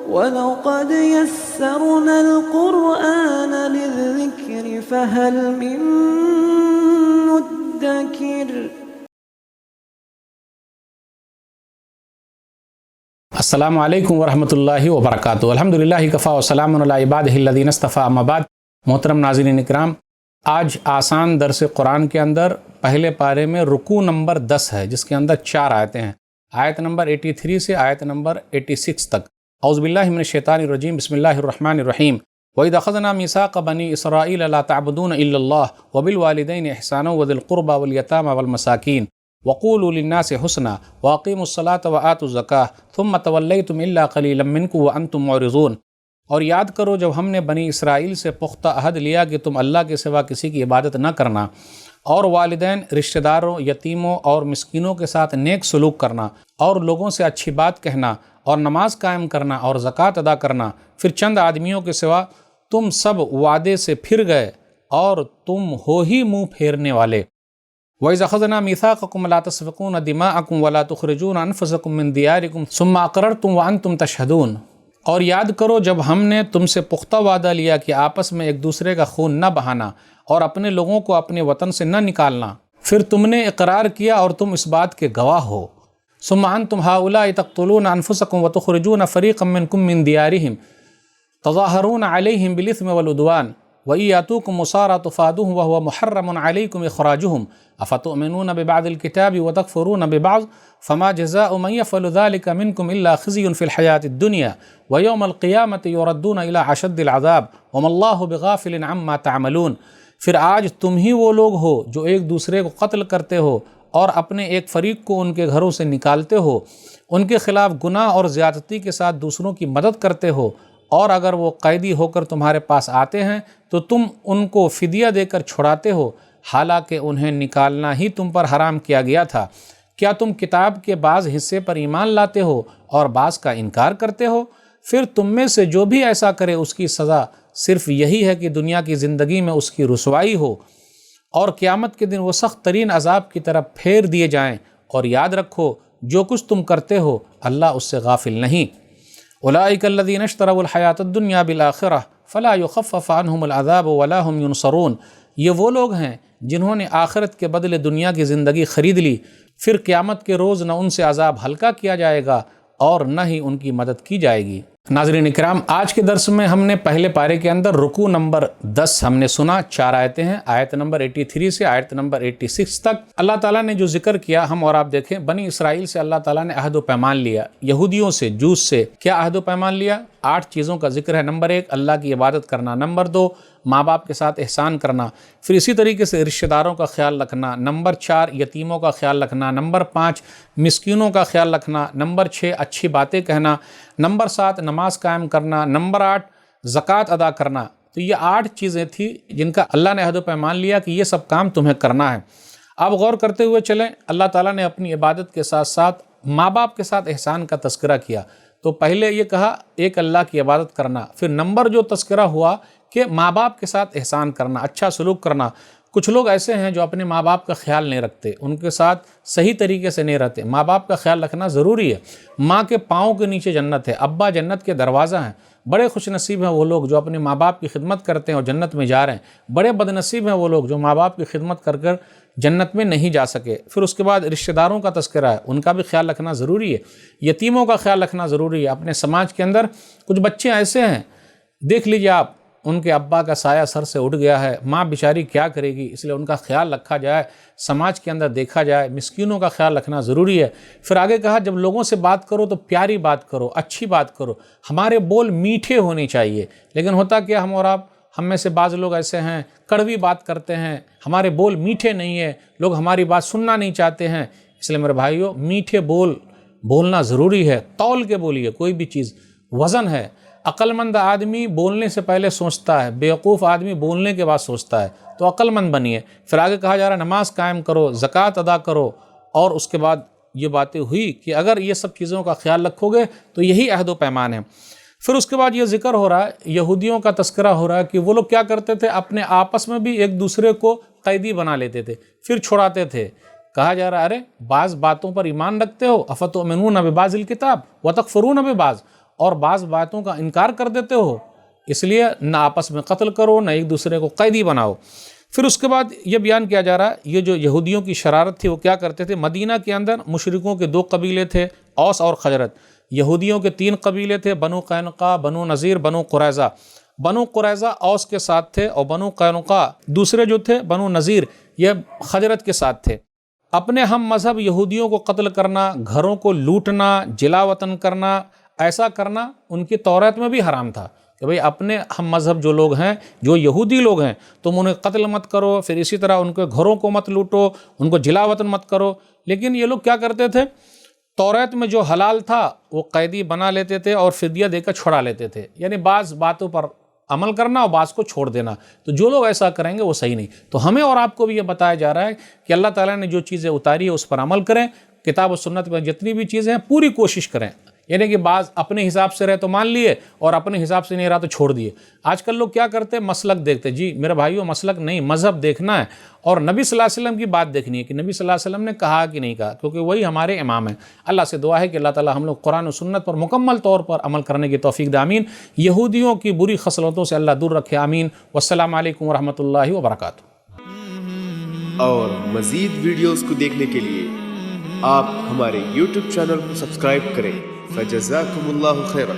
وَلَقَدْ يَسَّرْنَا الْقُرْآنَ لِلذِّكْرِ فَهَلْ مِن مُّدَّكِرٍ۔ السلام علیکم ورحمۃ اللہ وبرکاتہ۔ الحمدللہ کفا وسلام علی عبادہ الذین اصطفیٰ، اما بعد۔ محترم ناظرین اکرام، آج آسان درس قرآن کے اندر پہلے پارے میں رکوع نمبر 10 ہے، جس کے اندر 4 آیتیں ہیں، آیت نمبر 83 سے آیت نمبر 86 تک۔ اعوذ باللہ من الشیطان الرجیم، بسم اللہ الرحمن الرحیم۔ وَإِذْ أَخَذْنَا مِيثَاقَ بَنِي إِسْرَائِيلَ لَا تَعْبُدُونَ إِلَّا اللَّهَ وَبِالْوَالِدَيْنِ إِحْسَانًا وَذِي الْقُرْبَى وَالْيَتَامَى وَالْمَسَاكِينِ وَقُولُوا لِلنَّاسِ حُسْنًا وَأَقِيمُوا الصَّلَاةَ وَآتُوا الزَّكَاةَ ثُمَّ تَوَلَّيْتُمْ إِلَّا قَلِيلًا مِّنكُمْ وَأَنْتُمْ مُعْرِضُونَ۔ اور یاد کرو جب ہم نے بنی اسرائیل سے پختہ عہد لیا کہ تم اللہ کے سوا کسی کی عبادت نہ کرنا، اور والدین، رشتہ داروں، یتیموں اور مسکینوں کے ساتھ نیک سلوک کرنا، اور لوگوں سے اچھی بات کہنا، اور نماز قائم کرنا اور زکوٰۃ ادا کرنا، پھر چند آدمیوں کے سوا تم سب وعدے سے پھر گئے اور تم ہو ہی منہ پھیرنے والے۔ وَإِذْ أَخَذْنَا مِيثَاقَكُمْ لَا تَسْفِكُونَ دِمَاءَكُمْ وَلَا تُخْرِجُونَ أَنفُسَكُمْ مِنْ دِيَارِكُمْ ثُمَّ أَقْرَرْتُمْ وَأَنْتُمْ تَشْهَدُونَ۔ اور یاد کرو جب ہم نے تم سے پختہ وعدہ لیا کہ آپس میں ایک دوسرے کا خون نہ بہانا اور اپنے لوگوں کو اپنے وطن سے نہ نکالنا، پھر تم نے اقرار کیا اور تم اس بات کے گواہ ہو۔ ثم انتم هؤلاء تقتلون انفسكم وتخرجون فريقا منكم من ديارهم تظاهرون عليهم بالاثم والعدوان وإن يأتوكم أسارى تفادوهم وهو محرم عليكم إخراجهم أفتؤمنون ببعض الكتاب وتكفرون ببعض فما جزاء من يفعل ذلك منكم إلا خزي في الحياة الدنيا ويوم القيامة يردون إلى أشد العذاب وما الله بغافل عما تعملون۔ پھر آج تم ہی وہ لوگ ہو جو ایک دوسرے کو قتل کرتے ہو اور اپنے ایک فریق کو ان کے گھروں سے نکالتے ہو، ان کے خلاف گناہ اور زیادتی کے ساتھ دوسروں کی مدد کرتے ہو، اور اگر وہ قیدی ہو کر تمہارے پاس آتے ہیں تو تم ان کو فدیہ دے کر چھڑاتے ہو، حالانکہ انہیں نکالنا ہی تم پر حرام کیا گیا تھا۔ کیا تم کتاب کے بعض حصے پر ایمان لاتے ہو اور بعض کا انکار کرتے ہو؟ پھر تم میں سے جو بھی ایسا کرے اس کی سزا صرف یہی ہے کہ دنیا کی زندگی میں اس کی رسوائی ہو اور قیامت کے دن وہ سخت ترین عذاب کی طرف پھیر دیے جائیں۔ اور یاد رکھو جو کچھ تم کرتے ہو اللہ اس سے غافل نہیں۔ اولئک الذین اشتروا الحیاۃ الدنیا بالآخرہ فلا یخفف عنہم العذاب ولا هم ینصرون۔ یہ وہ لوگ ہیں جنہوں نے آخرت کے بدلے دنیا کی زندگی خرید لی، پھر قیامت کے روز نہ ان سے عذاب ہلکا کیا جائے گا اور نہ ہی ان کی مدد کی جائے گی۔ ناظرین اکرام، آج کے درس میں ہم نے پہلے پارے کے اندر رکوع نمبر 10 ہم نے سنا، 4 آیتیں ہیں، آیت نمبر 83 سے آیت نمبر 86 تک۔ اللہ تعالیٰ نے جو ذکر کیا ہم اور آپ دیکھیں، بنی اسرائیل سے اللہ تعالیٰ نے عہد و پیمان لیا، یہودیوں سے، جوس سے کیا عہد و پیمان لیا؟ 8 چیزوں کا ذکر ہے۔ نمبر 1 اللہ کی عبادت کرنا، نمبر 2 ماں باپ کے ساتھ احسان کرنا، پھر اسی طریقے سے رشتہ داروں کا خیال رکھنا، نمبر 4 یتیموں کا خیال رکھنا، نمبر 5 مسکینوں کا خیال رکھنا، نمبر 6 اچھی باتیں کہنا، نمبر 7 نماز قائم کرنا، نمبر 8 زکوٰۃ ادا کرنا۔ تو یہ 8 چیزیں تھیں جن کا اللہ نے عہد و پیمان لیا کہ یہ سب کام تمہیں کرنا ہے۔ اب غور کرتے ہوئے چلیں، اللہ تعالیٰ نے اپنی عبادت کے ساتھ ساتھ ماں باپ کے ساتھ احسان کا تذکرہ کیا۔ تو پہلے یہ کہا ایک اللہ کی عبادت کرنا، پھر نمبر جو تذکرہ ہوا کہ ماں باپ کے ساتھ احسان کرنا، اچھا سلوک کرنا۔ کچھ لوگ ایسے ہیں جو اپنے ماں باپ کا خیال نہیں رکھتے، ان کے ساتھ صحیح طریقے سے نہیں رہتے۔ ماں باپ کا خیال رکھنا ضروری ہے۔ ماں کے پاؤں کے نیچے جنت ہے، ابا جنت کے دروازہ ہیں۔ بڑے خوش نصیب ہیں وہ لوگ جو اپنے ماں باپ کی خدمت کرتے ہیں اور جنت میں جا رہے ہیں۔ بڑے بد نصیب ہیں وہ لوگ جو ماں باپ کی خدمت کر کر جنت میں نہیں جا سکے۔ پھر اس کے بعد رشتہ داروں کا تذکرہ ہے، ان کا بھی خیال رکھنا ضروری ہے۔ یتیموں کا خیال رکھنا ضروری ہے۔ اپنے سماج کے اندر کچھ بچے ایسے ہیں، دیکھ لیجیے آپ، ان کے ابا کا سایہ سر سے اٹھ گیا ہے، ماں بیچاری کیا کرے گی، اس لیے ان کا خیال رکھا جائے، سماج کے اندر دیکھا جائے، مسکینوں کا خیال رکھنا ضروری ہے۔ پھر آگے کہا جب لوگوں سے بات کرو تو پیاری بات کرو، اچھی بات کرو، ہمارے بول میٹھے ہونے چاہیے۔ لیکن ہوتا کیا ہم اور آپ، ہم میں سے بعض لوگ ایسے ہیں کڑوی بات کرتے ہیں، ہمارے بول میٹھے نہیں ہیں، لوگ ہماری بات سننا نہیں چاہتے ہیں۔ اس لیے میرے بھائیو، میٹھے بول بولنا ضروری ہے، تول کے بولیے، کوئی بھی چیز وزن ہے۔ عقل مند آدمی بولنے سے پہلے سوچتا ہے، بیوقوف آدمی بولنے کے بعد سوچتا ہے۔ تو عقل مند بنیے۔ پھر آگے کہا جا رہا ہے نماز قائم کرو، زکوٰۃ ادا کرو، اور اس کے بعد یہ باتیں ہوئی کہ اگر یہ سب چیزوں کا خیال رکھو گے تو یہی عہد و پیمان ہے۔ پھر اس کے بعد یہ ذکر ہو رہا ہے، یہودیوں کا تذکرہ ہو رہا ہے کہ وہ لوگ کیا کرتے تھے، اپنے آپس میں بھی ایک دوسرے کو قیدی بنا لیتے تھے، پھر چھڑاتے تھے۔ کہا جا رہا ہے ارے بعض باتوں پر ایمان رکھتے ہو، افتؤمنون ببعض الکتاب وتکفرون ببعض، اور بعض باتوں کا انکار کر دیتے ہو، اس لیے نہ آپس میں قتل کرو، نہ ایک دوسرے کو قیدی بناؤ۔ پھر اس کے بعد یہ بیان کیا جا رہا ہے، یہ جو یہودیوں کی شرارت تھی وہ کیا کرتے تھے، مدینہ کے اندر مشرکوں کے 2 قبیلے تھے، اوس اور خزرج۔ یہودیوں کے 3 قبیلے تھے، بنو قینقاع، بنو نذیر، بنو قریظہ۔ بنو قریظہ اوس کے ساتھ تھے اور بنو قینقاع دوسرے جو تھے بنو نذیر یہ خزرج کے ساتھ تھے۔ اپنے ہم مذہب یہودیوں کو قتل کرنا، گھروں کو لوٹنا، جلا وطن کرنا، ایسا کرنا ان کی توریت میں بھی حرام تھا کہ بھئی اپنے ہم مذہب جو لوگ ہیں، جو یہودی لوگ ہیں، تم انہیں قتل مت کرو، پھر اسی طرح ان کے گھروں کو مت لوٹو، ان کو جلا وطن مت کرو۔ لیکن یہ لوگ کیا کرتے تھے، توریت میں جو حلال تھا وہ قیدی بنا لیتے تھے اور فدیہ دے کر چھڑا لیتے تھے، یعنی بعض باتوں پر عمل کرنا اور بعض کو چھوڑ دینا۔ تو جو لوگ ایسا کریں گے وہ صحیح نہیں۔ تو ہمیں اور آپ کو بھی یہ بتایا جا رہا ہے کہ اللہ تعالیٰ نے جو چیزیں اتاری ہے اس پر عمل کریں، کتاب و سنت میں جتنی بھی چیزیں ہیں پوری کوشش کریں، یعنی کہ بعض اپنے حساب سے رہے تو مان لیے اور اپنے حساب سے نہیں رہا تو چھوڑ دیے۔ آج کل لوگ کیا کرتے ہیں، مسلک دیکھتے، جی میرے بھائیوں مسلک نہیں، مذہب دیکھنا ہے اور نبی صلی اللہ علیہ وسلم کی بات دیکھنی ہے کہ نبی صلی اللہ علیہ وسلم نے کہا کہ نہیں کہا، کیونکہ وہی ہمارے امام ہیں۔ اللہ سے دعا ہے کہ اللہ تعالیٰ ہم لوگ قرآن و سنت پر مکمل طور پر عمل کرنے کی توفیق دے، آمین۔ یہودیوں کی بری خصلتوں سے اللہ دور رکھے، آمین۔ والسلام علیکم ورحمۃ اللہ وبرکاتہ۔ اور مزید ویڈیوز کو دیکھنے کے لیے آپ ہمارے YouTube چینل کو سبسکرائب کریں۔ فجزاکم اللہ خیرا۔